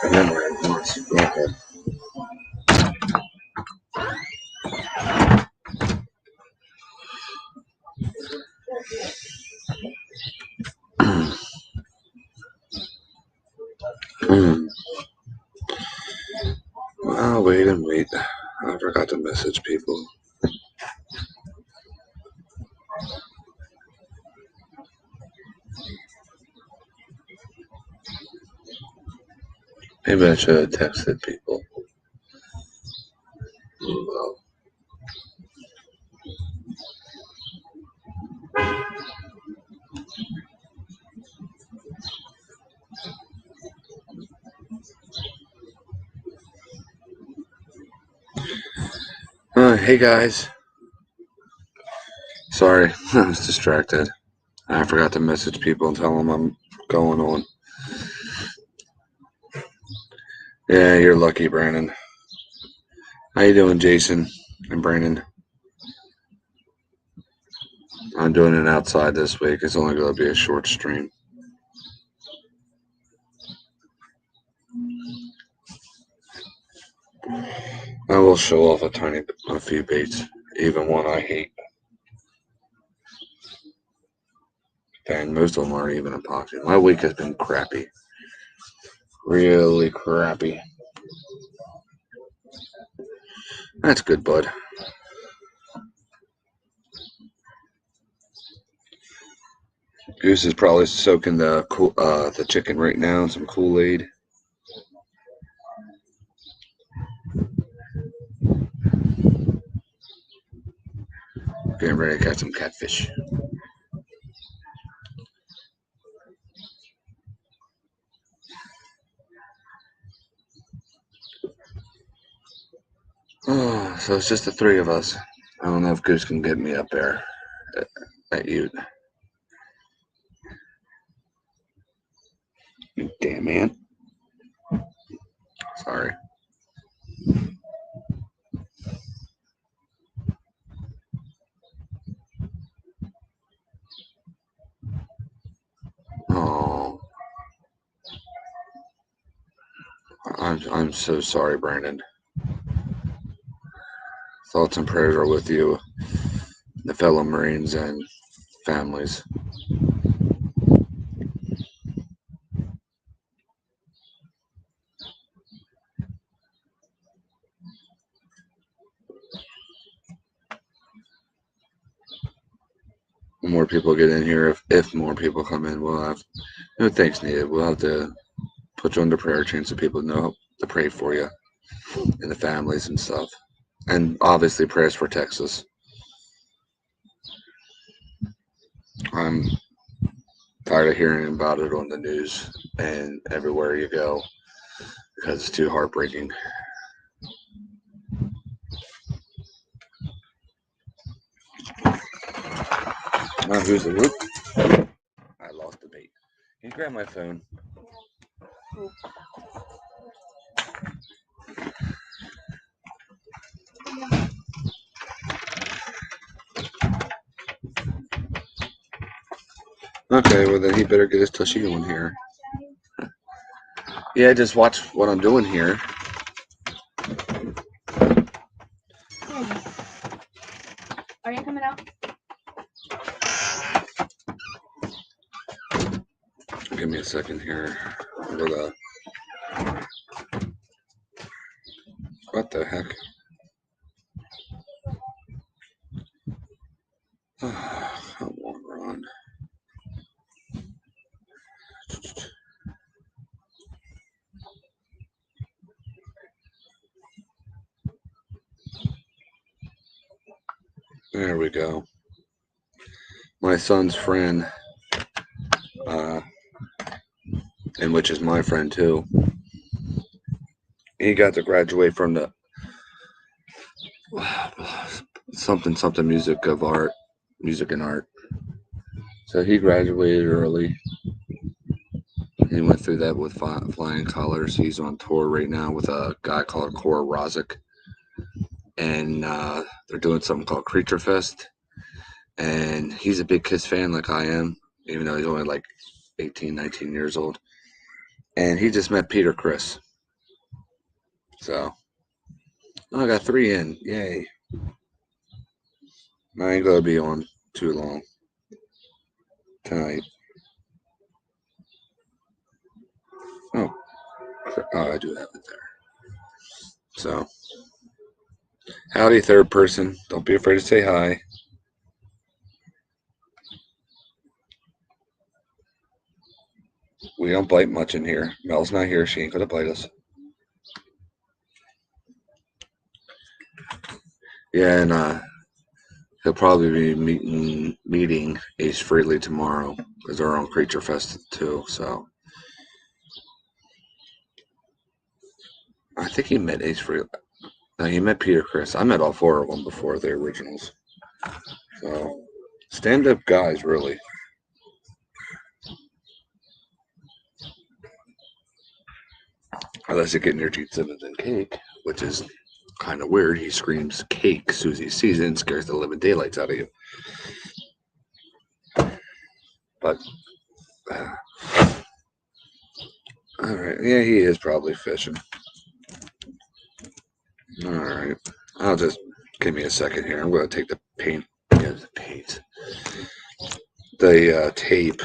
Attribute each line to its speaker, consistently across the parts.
Speaker 1: Memory once. Okay. I'll wait and wait. I forgot to message people. Maybe I should have texted people. Well, hey guys. Sorry, I was distracted. I forgot to message people and tell them I'm going on. Yeah, you're lucky, Brandon. How you doing, Jason and Brandon? I'm doing it outside this week. It's only going to be a short stream. I will show off a few baits, even one I hate. And most of them aren't even epoxy. My week has been crappy. Really crappy. That's good, bud. Goose is probably soaking the chicken right now in some Kool-Aid. Getting ready to catch some catfish. Oh, so it's just the three of us. I don't know if Goose can get me up there at Ute. You damn man. Sorry. Oh, I'm so sorry, Brandon. Thoughts and prayers are with you, the fellow Marines and families. More people get in here. If more people come in, we'll have no thanks needed. We'll have to put you on the prayer chain so people know to pray for you and the families and stuff. And obviously prayers for Texas. I'm tired of hearing about it on the news and everywhere you go because it's too heartbreaking. Who's the whoop? I lost the bait. Can you grab my phone? Okay, well then he better get his tushy on here. Yeah, just watch what I'm doing here.
Speaker 2: Are you coming out?
Speaker 1: Give me a second here. What the heck? I won't run. There we go. My son's friend, and which is my friend too, he got to graduate from the something music and art. So he graduated early. He went through that with flying colors. He's on tour right now with a guy called Cora Rozic, and they're doing something called Creature Fest. And he's a big Kiss fan like I am, even though he's only like 18, 19 years old. And he just met Peter Criss. So I got 3 in. Yay. I ain't gonna be on too long tonight. Oh, I do have it there. So, howdy, third person. Don't be afraid to say hi. We don't bite much in here. Mel's not here. She ain't gonna bite us. Yeah, and he'll probably be meeting Ace Frehley tomorrow because they're on Creature Fest too. So I think he met Ace Frehley. No, he met Peter Criss. I met all 4 of them before the originals. So stand-up guys, really. Unless you get near Gene Simmons and Cake, which is kind of weird. He screams "Cake" Susie sees it and scares the living daylights out of you. But all right, yeah, he is probably fishing. All right, I'll just give me a second here. I'm going to take the tape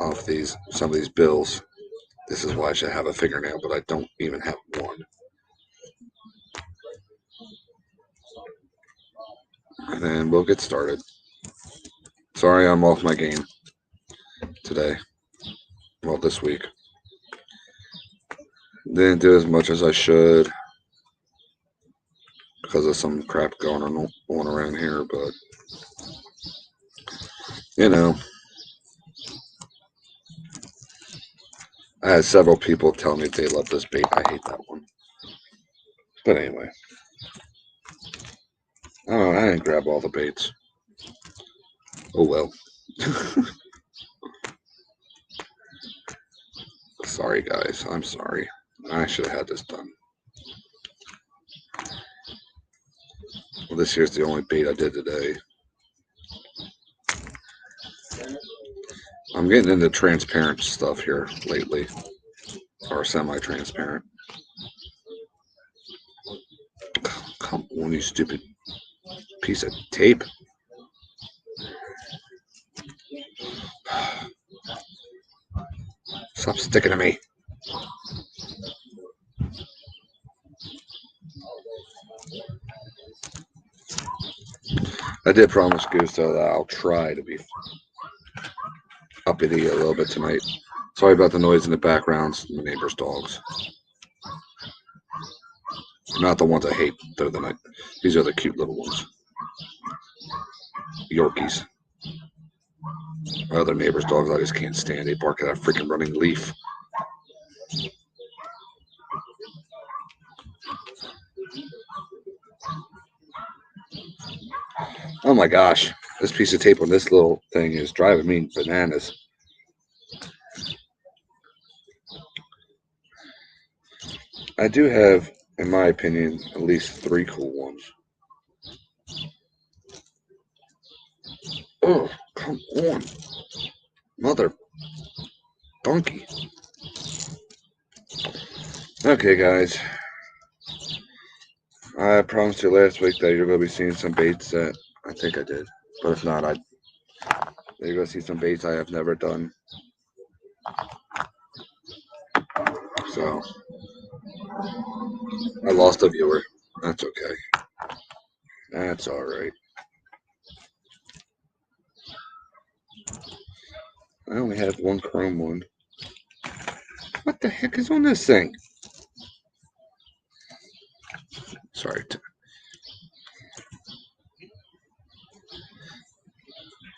Speaker 1: off some of these bills. This is why I should have a fingernail, but I don't even have one. And then we'll get started. Sorry, I'm off my game today. Well, this week. Didn't do as much as I should because of some crap going on around here, but you know, I had several people tell me they love this bait. I hate that one. But anyway, oh, I didn't grab all the baits. Oh well. Sorry, guys. I'm sorry. I should have had this done. Well, this here's the only bait I did today. I'm getting into transparent stuff here lately, or semi-transparent. Come on, you stupid piece of tape. Stop sticking to me. I did promise Goose, though, that I'll try to be uppity a little bit tonight. Sorry about the noise in the background. The neighbor's dogs. Not the ones I hate. These are the cute little ones. Yorkies. My other neighbor's dogs I just can't stand. They bark at a freaking running leaf. Oh my gosh. This piece of tape on this little thing is driving me bananas. I do have, in my opinion, at least 3 cool ones. Oh, come on. Mother donkey. Okay, guys. I promised you last week that you're going to be seeing some baits that I think I did. But if not, you're going to see some baits I have never done. So, I lost a viewer. That's okay. That's all right. I only have 1 chrome one. What the heck is on this thing? Sorry.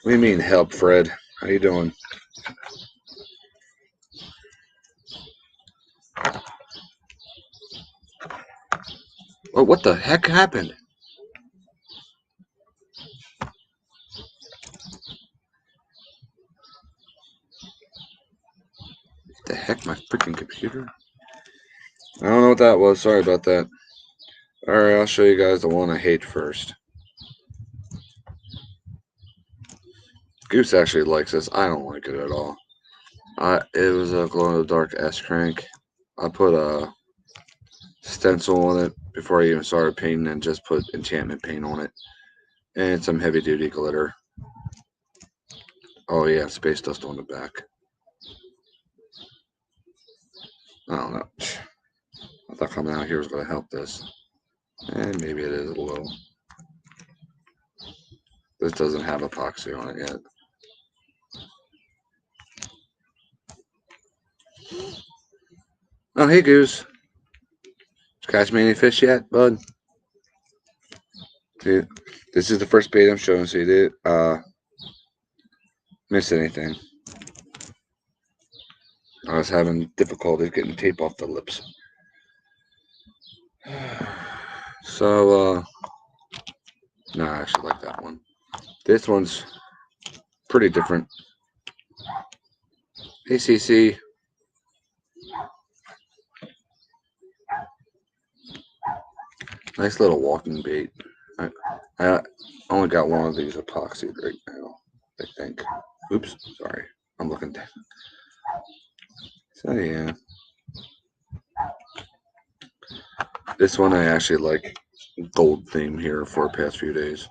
Speaker 1: What do you mean help, Fred? How you doing? Oh, what the heck happened? What the heck, my freaking computer? I don't know what that was. Sorry about that. Alright, I'll show you guys the one I hate first. Goose actually likes this. I don't like it at all. It was a glow-in-the-dark S-crank. I put a stencil on it before I even started painting, and just put enchantment paint on it. And some heavy duty glitter. Oh yeah, space dust on the back. I don't know. I thought coming out here was going to help this. And maybe it is a little. This doesn't have epoxy on it yet. Oh, hey Goose. Did you catch me any fish yet, bud? Dude, this is the first bait I'm showing, so you did miss anything. I was having difficulty getting tape off the lips. So, no, I actually like that one. This one's pretty different. Hey, CC. Nice little walking bait. I only got one of these epoxied right now, I think. Oops, sorry. I'm looking down. So, yeah. This one I actually like gold theme here for the past few days.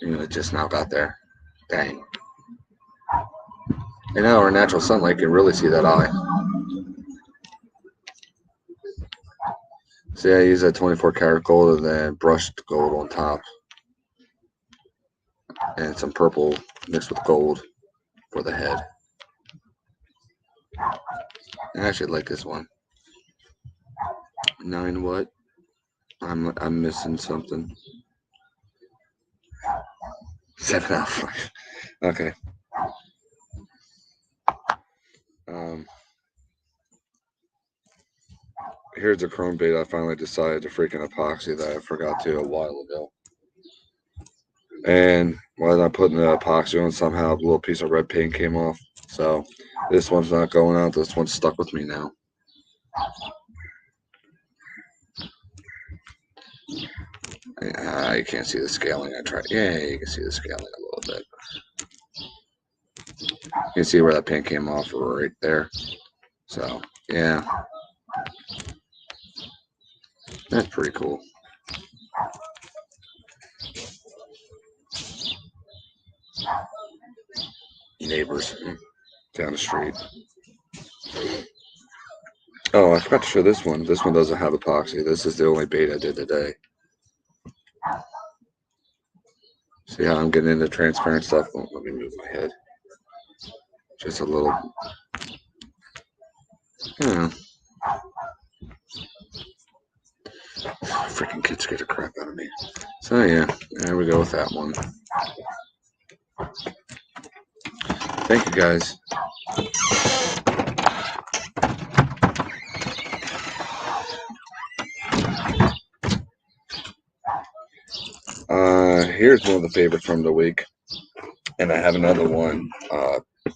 Speaker 1: You know, it just now got there. Dang. And now our natural sunlight can really see that eye. See, I use that 24 karat gold and then brushed gold on top. And some purple mixed with gold for the head. I actually like this one. 9 what? I'm missing something. 7 out of 5. Okay. Here's a chrome bait I finally decided to freaking epoxy that I forgot to a while ago. And while I'm putting the epoxy on, somehow a little piece of red paint came off. So this one's not going out. This one's stuck with me now. You can't see the scaling. I tried. Yeah, you can see the scaling a little bit. You can see where that paint came off right there. So, yeah. That's pretty cool. Neighbors down the street. Oh, I forgot to show this one. This one doesn't have epoxy. This is the only bait I did today. See how I'm getting into transparent stuff? Oh, let me move my head. Just a little. Yeah. Freaking kids scared the crap out of me. So yeah, there we go with that one. Thank you guys. Here's one of the favorites from the week, and I have another one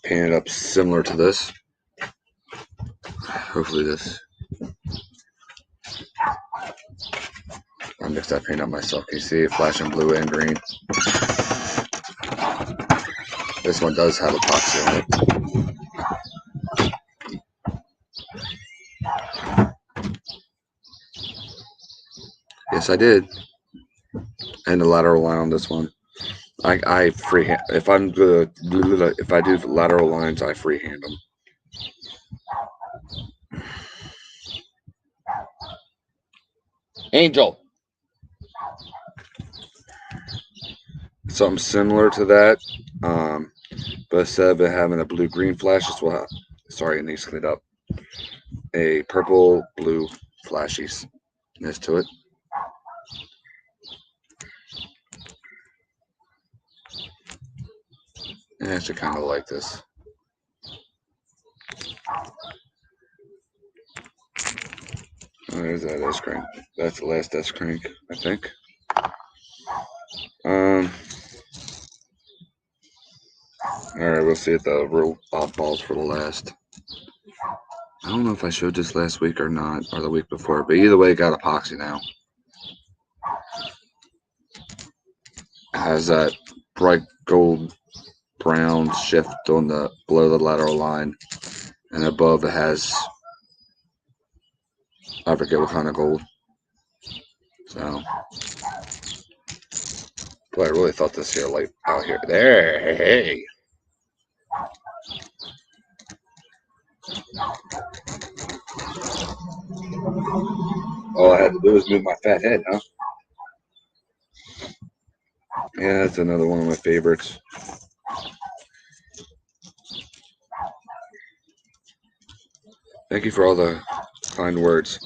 Speaker 1: painted up similar to this. Hopefully this. I mixed that paint up myself. Can you see it flashing blue and green? This one does have epoxy on it. Yes, I did. And the lateral line on this one, I freehand. If I do lateral lines, I freehand them. Angel. Something similar to that, but instead of it having a blue-green flash, as well. Sorry, it needs to clean up. A purple-blue flashiness to it. I actually kind of like this. Oh, there's that S crank. That's the last S crank, I think. Alright, we'll see if the real oddballs for the last. I don't know if I showed this last week or not, or the week before, but either way, it got epoxy now. It has that bright gold brown shift on the below the lateral line, and above it has, I forget what kind of gold. So, boy, I really thought this here light out here. There, hey. All I had to do was move my fat head, huh? Yeah, that's another one of my favorites. Thank you for all the kind words.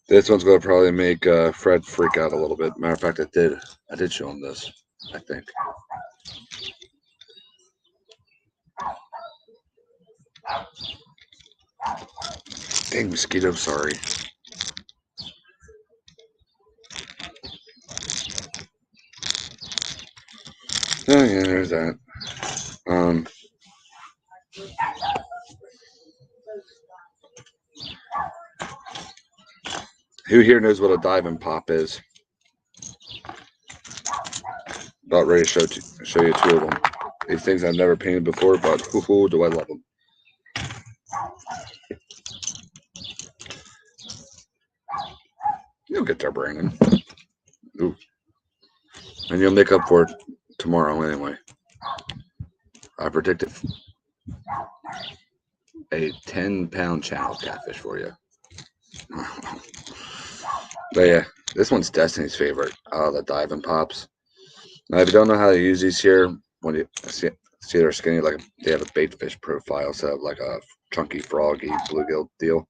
Speaker 1: This one's going to probably make Fred freak out a little bit. Matter of fact, I did show him this, I think. Dang, mosquito, sorry. Oh, yeah, there's that. Who here knows what a diamond pop is? About ready to show you two of them. These things I've never painted before, but hoo-hoo, do I love them. You'll get there, Brandon. Ooh. And you'll make up for it tomorrow anyway. I predicted a 10-pound channel catfish for you. But yeah, this one's Destiny's favorite. The diving pops. Now, if you don't know how to use these here, when you see they're skinny, like they have a bait fish profile, so like a chunky, froggy bluegill deal.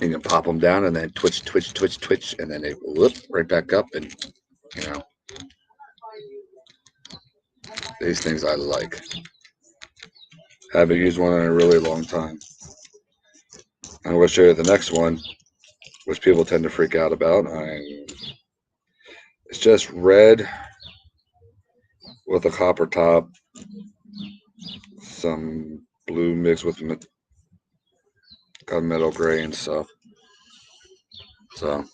Speaker 1: You can pop them down and then twitch, twitch, twitch, twitch, and then they whoop right back up, and you know, these things I like. Haven't used one in a really long time. I'm going to show you the next one, which people tend to freak out about. It's just red with a copper top, some blue mixed with gunmetal gray and stuff. So,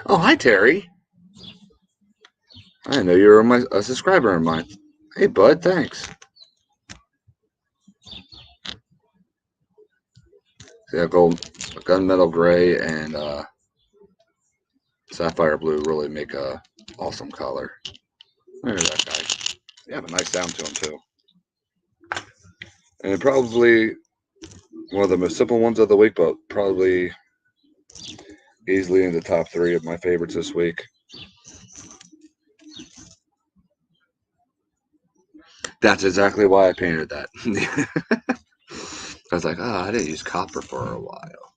Speaker 1: oh, hi Terry. I didn't know you were a subscriber of mine. Hey bud, thanks. Yeah, gunmetal gray and sapphire blue really make a awesome color. Look at that guy. You have a nice sound to him too. And probably one of the most simple ones of the week, but probably easily in the top 3 of my favorites this week. That's exactly why I painted that. I was like, oh, I didn't use copper for a while.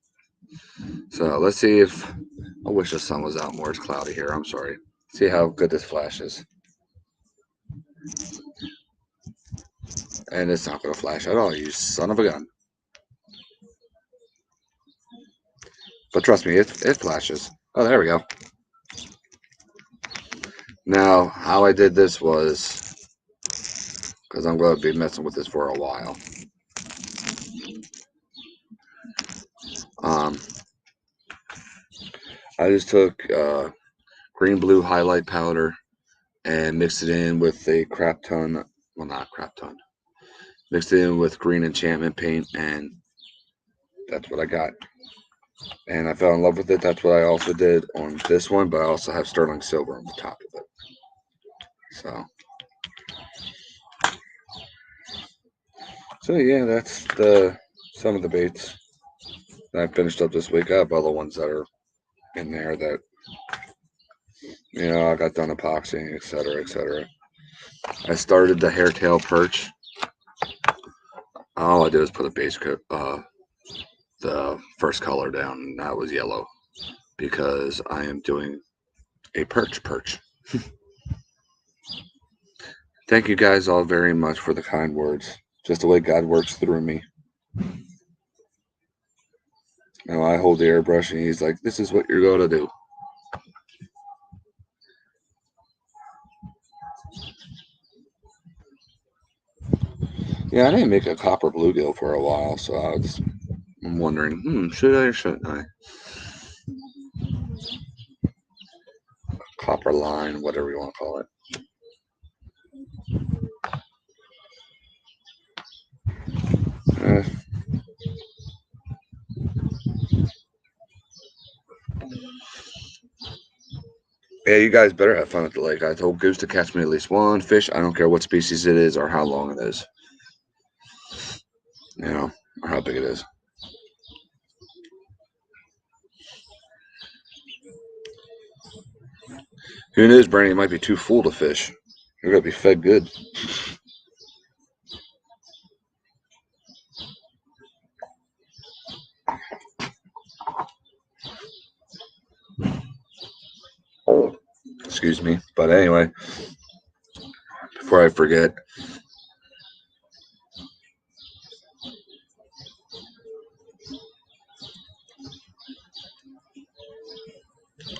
Speaker 1: So let's see if, I wish the sun was out more. It's cloudy here. I'm sorry. See how good this flashes. And it's not going to flash at all, you son of a gun. But trust me, it flashes. Oh, there we go. Now, how I did this was, because I'm going to be messing with this for a while. I just took green blue highlight powder and mixed it in with a crap ton, well, not crap ton, mixed it in with green enchantment paint, and that's what I got. And I fell in love with it. That's what I also did on this one, but I also have sterling silver on the top of it. So yeah, that's some of the baits that I finished up this week. I have other ones that are in there that, you know, I got done epoxying, etc., etc. I started the hairtail perch. All I did was put a base coat, the first color down, and that was yellow, because I am doing a perch. Thank you guys all very much for the kind words. Just the way God works through me. You know, I hold the airbrush and he's like, this is what you're going to do. Yeah, I didn't make a copper bluegill for a while, so I'm wondering, should I or shouldn't I? Copper line, whatever you want to call it. Yeah, you guys better have fun at the lake. I told Goose to catch me at least one fish. I don't care what species it is or how long it is. You know, or how big it is. Who knows, Brandon? You might be too full to fish. You're gonna be fed good. Excuse me. But anyway, before I forget,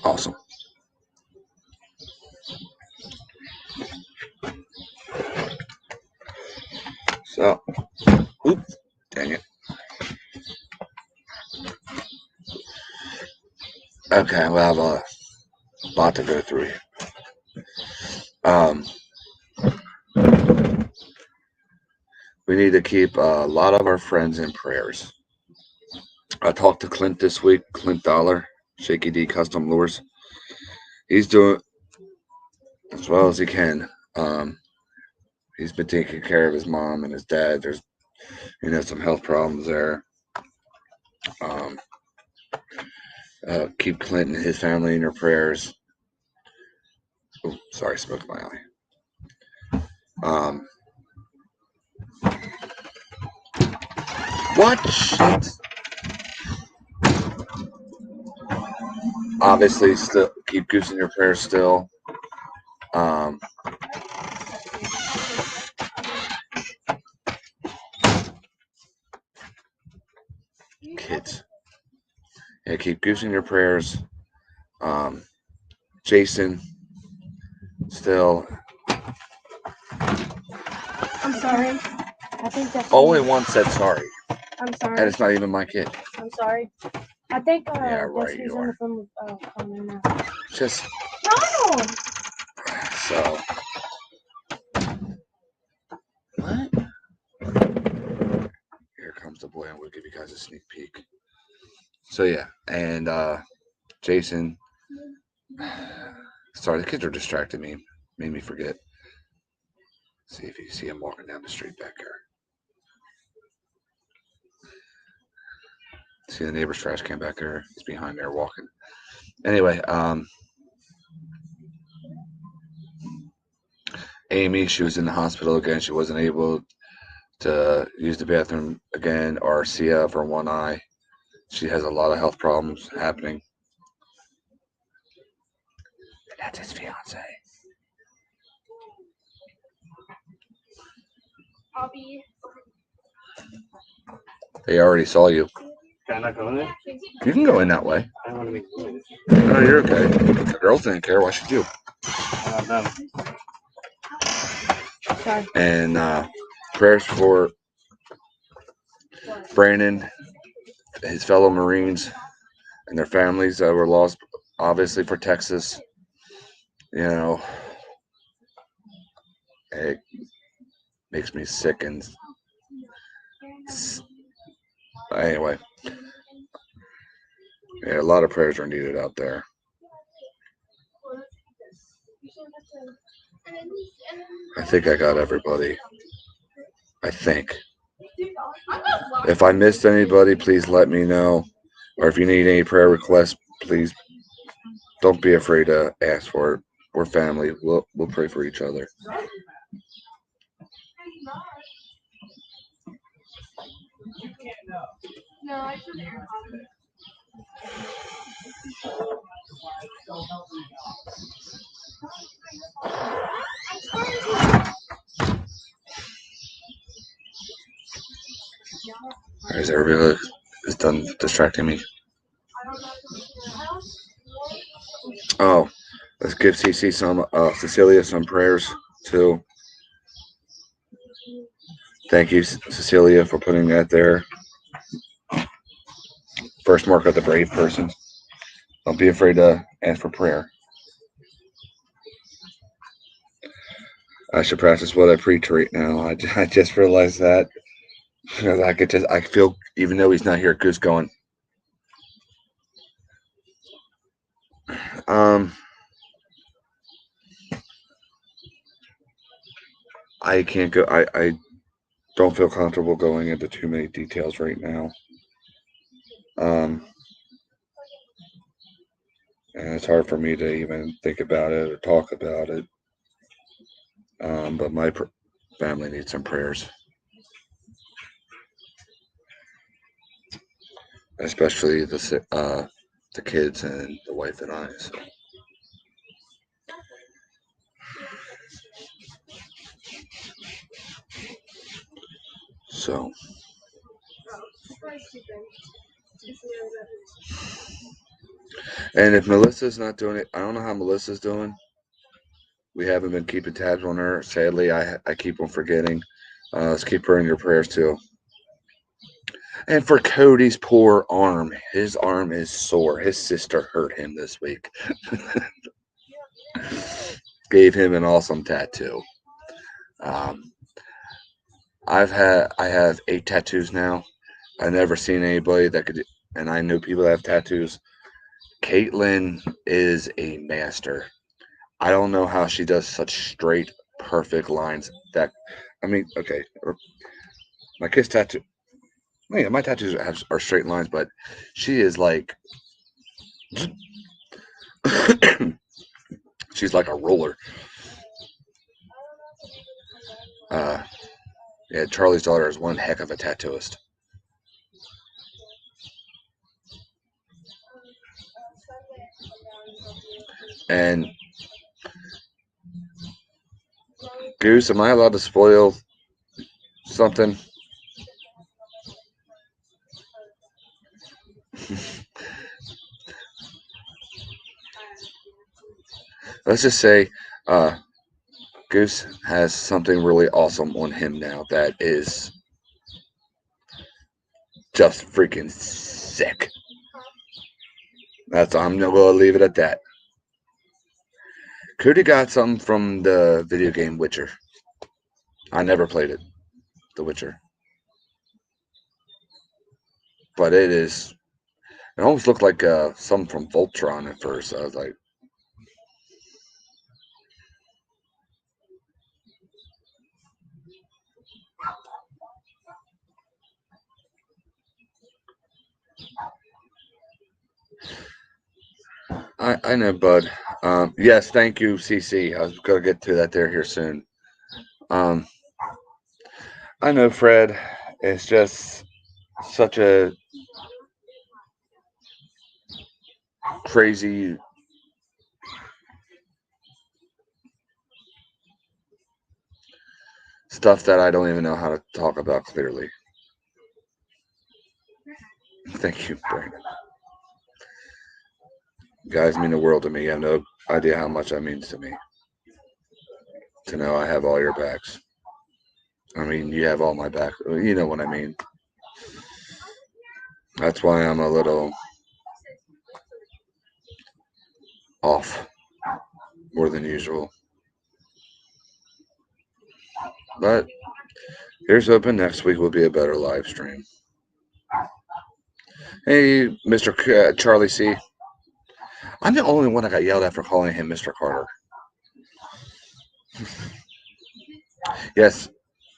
Speaker 1: awesome. So, oops, dang it. Okay, we have a lot to go through here. We need to keep a lot of our friends in prayers. I talked to Clint this week, Clint Dollar, Shaky D Custom Lures. He's doing as well as he can. He's been taking care of his mom and his dad. There's, some health problems there. Keep Clint and his family in your prayers. Oh, sorry, spoke my eye. What? Shit. Obviously, still keep Goose in your prayers still. Kids. Yeah, keep Goose in your prayers. Jason, still.
Speaker 2: I'm sorry. I think that's
Speaker 1: Only
Speaker 2: me.
Speaker 1: one said sorry,
Speaker 2: I'm sorry.
Speaker 1: and it's not even my kid.
Speaker 2: I'm sorry. I think
Speaker 1: Yeah, right,
Speaker 2: Destiny's
Speaker 1: you
Speaker 2: on the
Speaker 1: are.
Speaker 2: phone with Connor now.
Speaker 1: Just
Speaker 2: No!
Speaker 1: so. What? Here comes the boy, and we'll give you guys a sneak peek. So yeah, and Jason. Sorry, the kids are distracting me. Made me forget. See if you see him walking down the street back here. See the neighbor's trash can back there. He's behind there walking. Anyway, Amy, she was in the hospital again. She wasn't able to use the bathroom again or see out of her one eye. She has a lot of health problems happening. And that's his fiance.
Speaker 2: I'll be.
Speaker 1: They already saw you.
Speaker 3: Can I not go in there?
Speaker 1: You can go in that way.
Speaker 3: I don't want to make noise.
Speaker 1: No, you're okay. The girls didn't care. Why should you?
Speaker 3: I don't know.
Speaker 2: Sorry.
Speaker 1: And prayers for Brandon, his fellow Marines, and their families that were lost, obviously, for Texas. It makes me sick. And anyway, yeah, a lot of prayers are needed out there. I think I got everybody. I think. If I missed anybody, please let me know. Or if you need any prayer requests, please don't be afraid to ask for it. We're family. We'll pray for each other.
Speaker 2: No, I should air.
Speaker 1: Is everybody is done distracting me? Oh, let's give Cecilia some prayers too. Thank you, Cecilia, for putting that there. First mark of the brave person. Don't be afraid to ask for prayer. I should practice what I preach right now. I just realized that. I feel, even though he's not here, Goose going. I can't go. I don't feel comfortable going into too many details right now. Um, and it's hard for me to even think about it or talk about it. But my family needs some prayers, especially the kids and the wife and I. So and if Melissa's not doing it, I don't know how Melissa's doing. We haven't been keeping tabs on her. Sadly, I keep on forgetting. Let's keep her in your prayers too. And for Cody's poor arm, his arm is sore. His sister hurt him this week. Gave him an awesome tattoo. Um, I have 8 tattoos now. I've never seen anybody that could, and I know people that have tattoos. Caitlin is a master. I don't know how she does such straight, perfect lines. Okay, my kiss tattoo. Yeah, my tattoos are straight lines, but she is like, she's like a roller. Yeah, Charlie's daughter is one heck of a tattooist. And Goose, am I allowed to spoil something? Let's just say Goose has something really awesome on him now that is just freaking sick. I'm going to leave it at that. Cody got something from the video game Witcher. I never played it, The Witcher. But it almost looked like something from Voltron at first. I was like, I know, bud. Yes, thank you, CC. I was going to get to that there here soon. I know, Fred. It's just such a crazy stuff that I don't even know how to talk about clearly. Thank you, Brandon. You guys mean the world to me. You have no idea how much that means to me. To know I have all your backs. I mean, you have all my back. You know what I mean. That's why I'm a little off more than usual. But here's hoping next week will be a better live stream. Hey, Mr. Charlie C. I'm the only one that got yelled at for calling him Mr. Carter. Yes,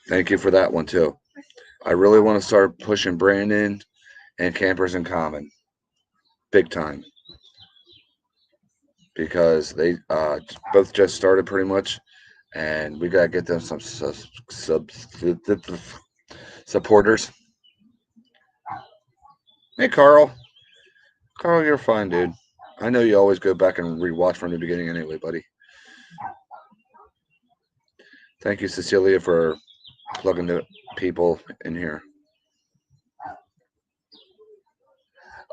Speaker 1: thank you for that one too. I really want to start pushing Brandon and Campers in Common, big time, because they both just started pretty much, and we gotta get them some supporters. Hey, Carl. Carl, you're fine, dude. I know you always go back and rewatch from the beginning anyway, buddy. Thank you, Cecilia, for plugging the people in here.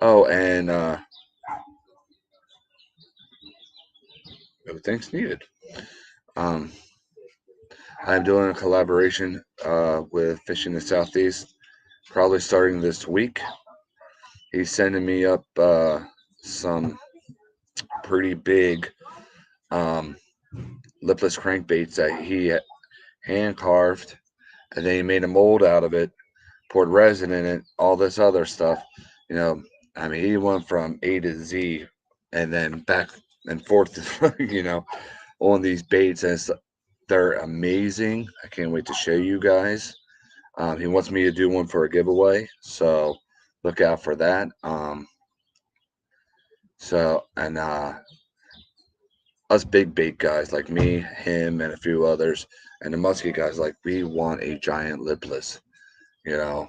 Speaker 1: Oh, and no thanks needed. I'm doing a collaboration with Fishing the Southeast, probably starting this week. He's sending me up some pretty big lipless crankbaits that he hand carved, and then he made a mold out of it, poured resin in it, all this other stuff. You know, I mean, he went from A to Z, and then back and forth. You know, on these baits, and They're amazing. I can't wait to show you guys. He wants me to do one for a giveaway, so look out for that. And us big bait guys like me, him, and a few others, and the musky guys like we want a giant lipless, you know,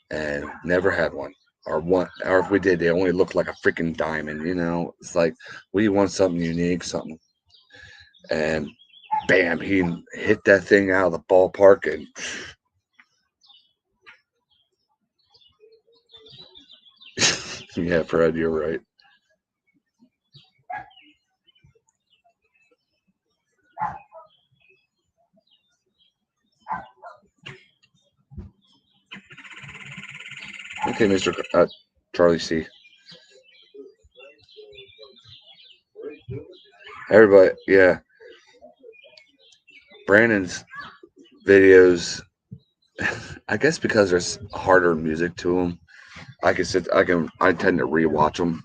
Speaker 1: and never had one. Or if we did, they only looked like a freaking diamond, you know. It's like we want something unique, something. And bam, he hit that thing out of the ballpark, and yeah, Fred, you're right. Okay, Mr. Charlie C. Everybody, yeah. Brandon's videos, I guess because there's harder music to them, I tend to rewatch them,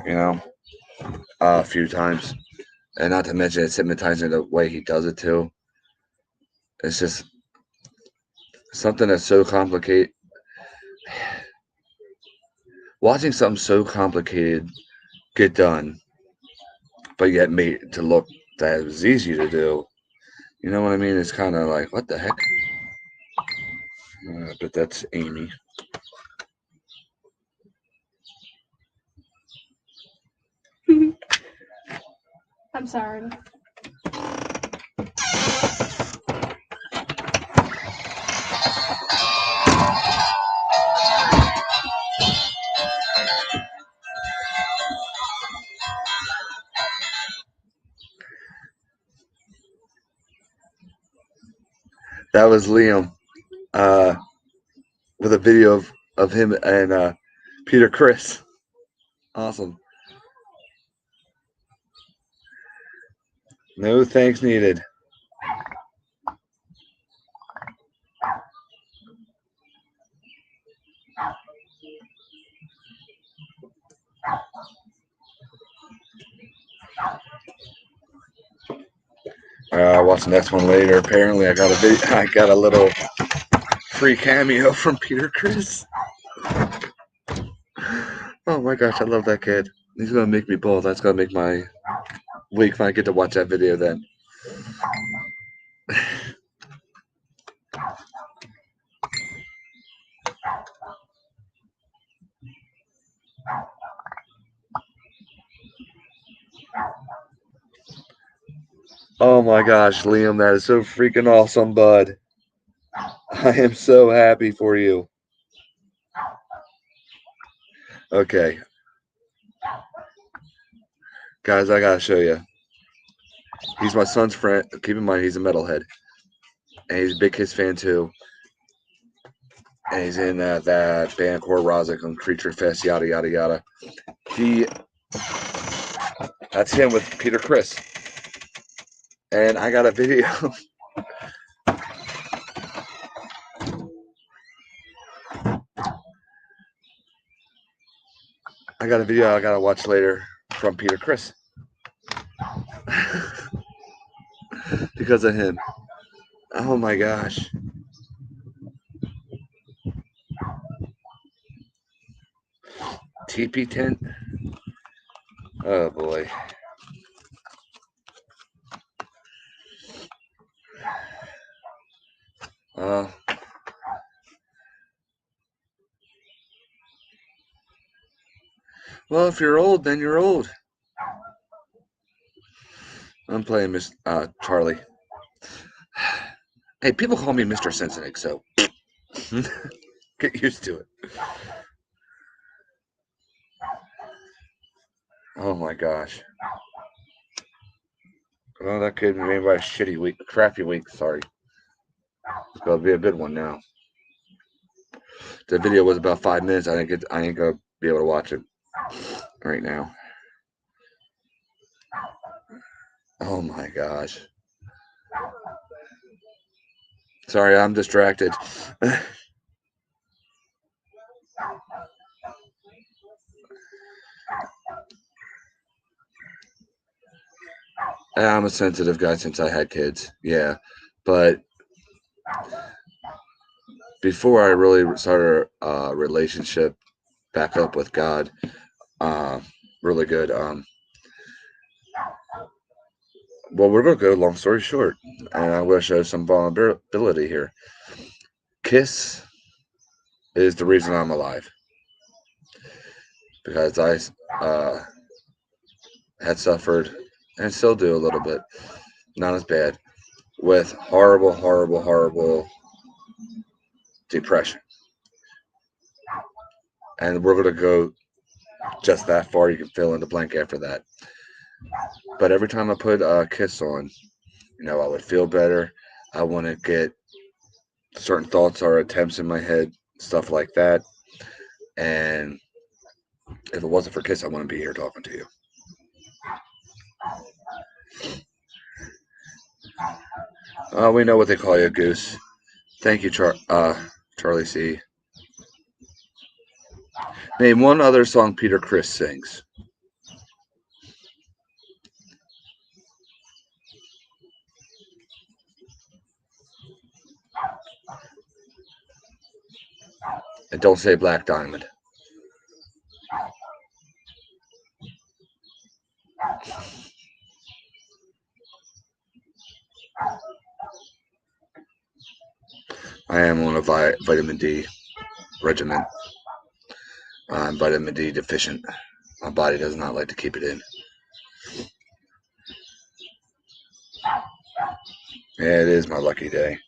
Speaker 1: you know, a few times. And not to mention it's hypnotizing the way he does it too. It's just something that's so complicated. Watching something so complicated get done, but yet made to look that it was easy to do. You know what I mean? It's kind of like, what the heck? But that's Amy.
Speaker 2: I'm sorry.
Speaker 1: That was Liam uh, with a video of him and Peter Chris. Awesome. No thanks needed. I'll watch the next one later. Apparently, I got a little free cameo from Peter Chris. Oh my gosh, I love that kid. He's gonna make me bald. That's gonna make my week when I get to watch that video then. Oh my gosh, Liam, that is so freaking awesome, bud. I am so happy for you. Okay, guys, I gotta show you. He's my son's friend. Keep in mind, he's a metalhead, and he's a big Kiss fan too. And he's in that band Core Rozic on Creature Fest, yada yada yada. That's him with Peter Chris. And I got a video. I got a video I gotta watch later from Peter Chris. Because of him. Oh my gosh. TP tent. Oh boy. Well, if you're old, then you're old. I'm playing Miss Charlie. Hey, people call me Mr. Sensitive, so get used to it. Oh my gosh. Well, that kid made by a shitty week, crappy week. Sorry. It's gonna be a good one now. The video was about 5 minutes. I ain't gonna be able to watch it right now. Oh my gosh. Sorry, I'm distracted. I'm a sensitive guy since I had kids. Yeah, but before I really started a relationship back up with God, uh, really good. Well, we're gonna go. Long story short, and I'm gonna show some vulnerability here. Kiss is the reason I'm alive because I had suffered and still do a little bit, not as bad, with horrible, horrible, horrible depression. And we're gonna go just that far. You can fill in the blank after that. But every time I put a Kiss on, I would feel better. I wouldn't get certain thoughts or attempts in my head, stuff like that. And if it wasn't for Kiss, I wouldn't be here talking to you. We know what they call you, Goose. Thank you, Charlie C. Name one other song Peter Criss sings. And don't say Black Diamond. I am on a vitamin D regimen. I'm vitamin D deficient. My body does not like to keep it in. Yeah, it is my lucky day.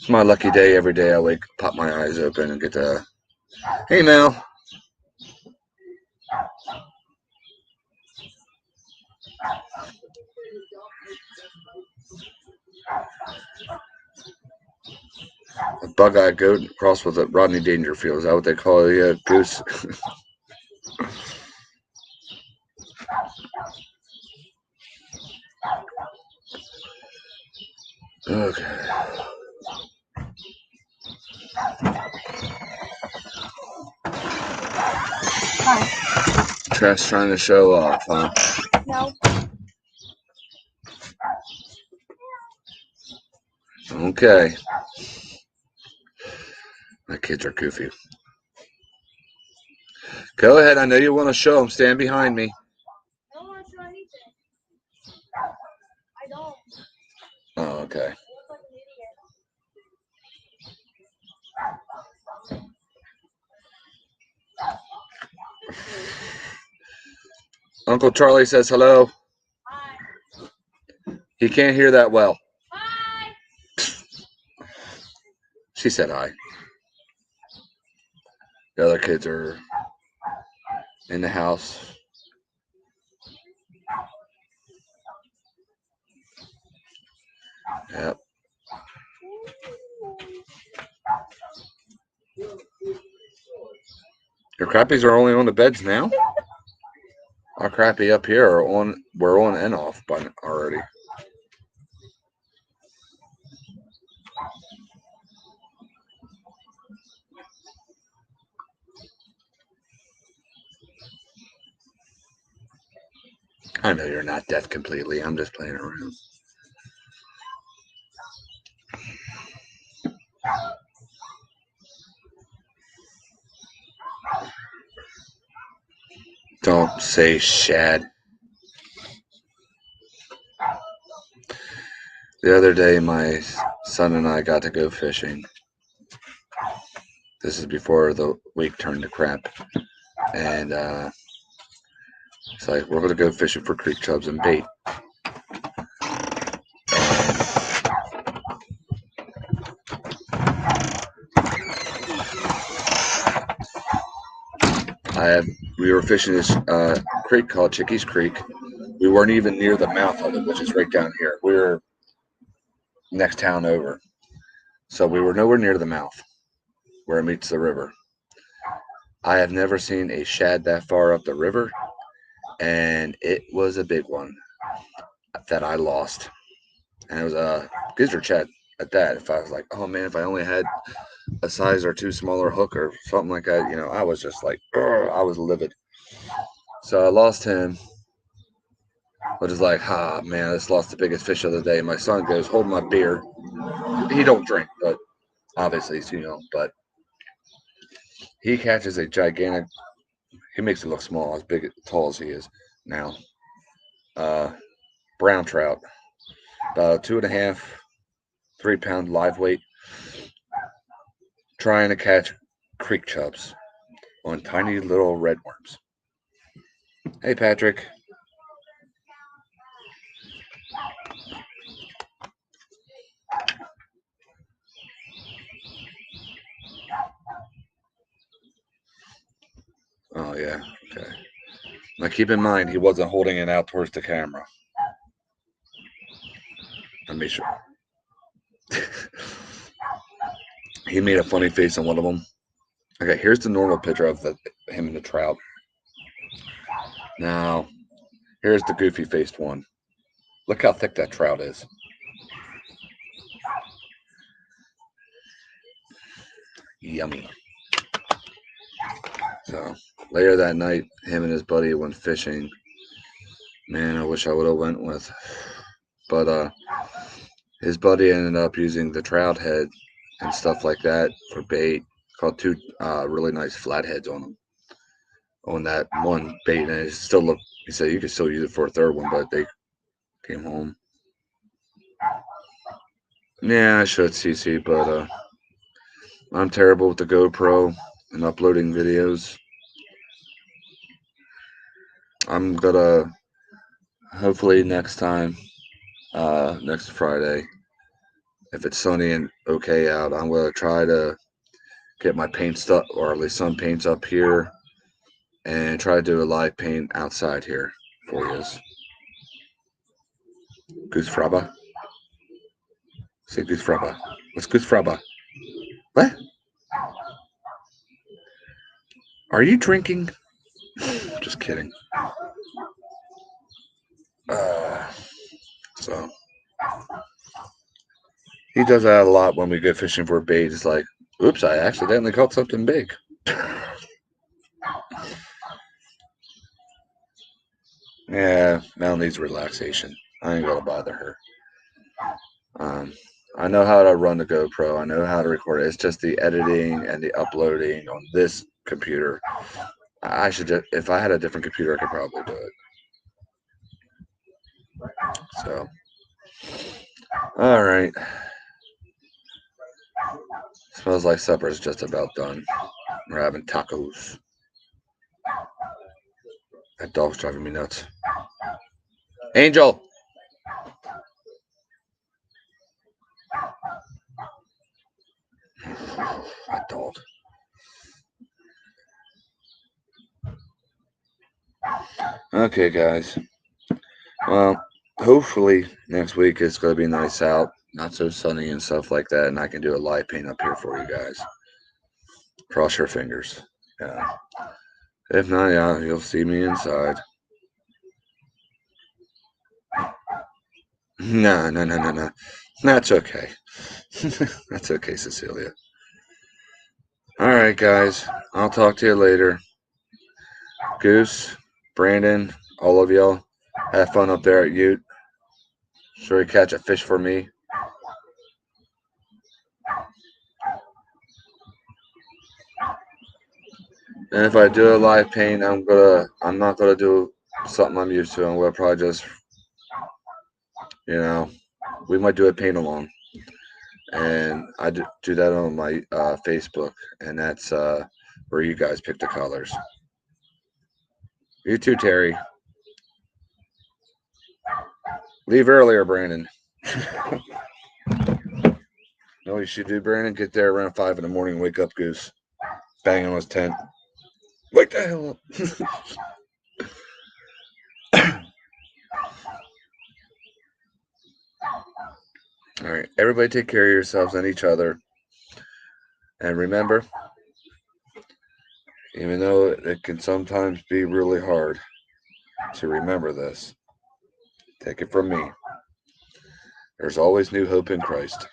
Speaker 1: It's my lucky day every day. I pop my eyes open and get to, hey Mel. A bug-eyed goat crossed with a Rodney Dangerfield. Is that what they call you, Goose? Okay.
Speaker 2: Hi.
Speaker 1: Tress trying to show off, huh?
Speaker 2: No.
Speaker 1: Okay. My kids are goofy. Go ahead. I know you want to show them. Stand behind me.
Speaker 2: I don't want to show anything. I don't.
Speaker 1: Oh, okay.
Speaker 2: I look like an idiot.
Speaker 1: Uncle Charlie says hello.
Speaker 2: Hi.
Speaker 1: He can't hear that well.
Speaker 2: Hi.
Speaker 1: She said hi. The other kids are in the house. Yep. Your crappies are only on the beds now? Our crappie up here we're on and off by already. I know you're not deaf completely. I'm just playing around. Don't say shad. The other day, my son and I got to go fishing. This is before the week turned to crap. And it's like, we're going to go fishing for creek chubs and bait. We were fishing this creek called Chickies Creek. We weren't even near the mouth of it, which is right down here. We were next town over. So we were nowhere near the mouth where it meets the river. I have never seen a shad that far up the river, and it was a big one that I lost. And it was a gizzard shad at that. If I was like, oh man, if I only had a size or two smaller hook or something like that, I was just like, I was livid. So I lost him, But it's like, ah, man, I just lost the biggest fish of the day. My son goes, hold my beer. He don't drink, but obviously, but he catches a gigantic, he makes it look small, as big, tall as he is now. Brown trout, about 2.5, 3 pound live weight, trying to catch creek chubs on tiny little red worms. Hey, Patrick. Oh, yeah. Okay. Now, keep in mind, he wasn't holding it out towards the camera. Let me show. He made a funny face on one of them. Okay, here's the normal picture of him and the trout. Now, here's the goofy faced one. Look how thick that trout is. Yummy. So later that night, him and his buddy went fishing. Man, I wish I would have went with. But his buddy ended up using the trout head and stuff like that for bait. Caught two really nice flatheads on them. On that one bait, and it still looked. He said you could still use it for a third one, but they came home. Yeah, I should CC, but I'm terrible with the GoPro and uploading videos. I'm gonna hopefully next time, next Friday, if it's sunny and okay out, I'm gonna try to get my paint stuff, or at least some paints up here, and try to do a live paint outside here for you. Goose fraba. Say goose fraba. What's goose fraba? What? Are you drinking? Just kidding. So he does that a lot when we go fishing for bait. It's like, oops, I accidentally caught something big. Yeah, Mel needs relaxation. I ain't gonna bother her. I know how to run the GoPro. I know how to record it. It's just the editing and the uploading on this computer. I should just, if I had a different computer, I could probably do it. So, all right. Smells like supper is just about done. We're having tacos. That dog's driving me nuts. Angel. That dog. Okay, guys. Well, hopefully next week it's going to be nice out, not so sunny and stuff like that, and I can do a live paint up here for you guys. Cross your fingers. Yeah. If not, yeah, you'll see me inside. No. That's okay. That's okay, Cecilia. All right, guys. I'll talk to you later. Goose, Brandon, all of y'all, have fun up there at Ute. Sure you catch a fish for me. And if I do a live paint, I'm not gonna do something I'm used to. I'm gonna probably just, we might do a paint along, and I do that on my Facebook, and that's where you guys pick the colors. You too, Terry. Leave earlier, Brandon. No, you should do, Brandon. Get there around 5 in the morning. Wake up, Goose. Bang on his tent. Wake the hell up. All right. Everybody take care of yourselves and each other. And remember, even though it can sometimes be really hard to remember this, take it from me. There's always new hope in Christ.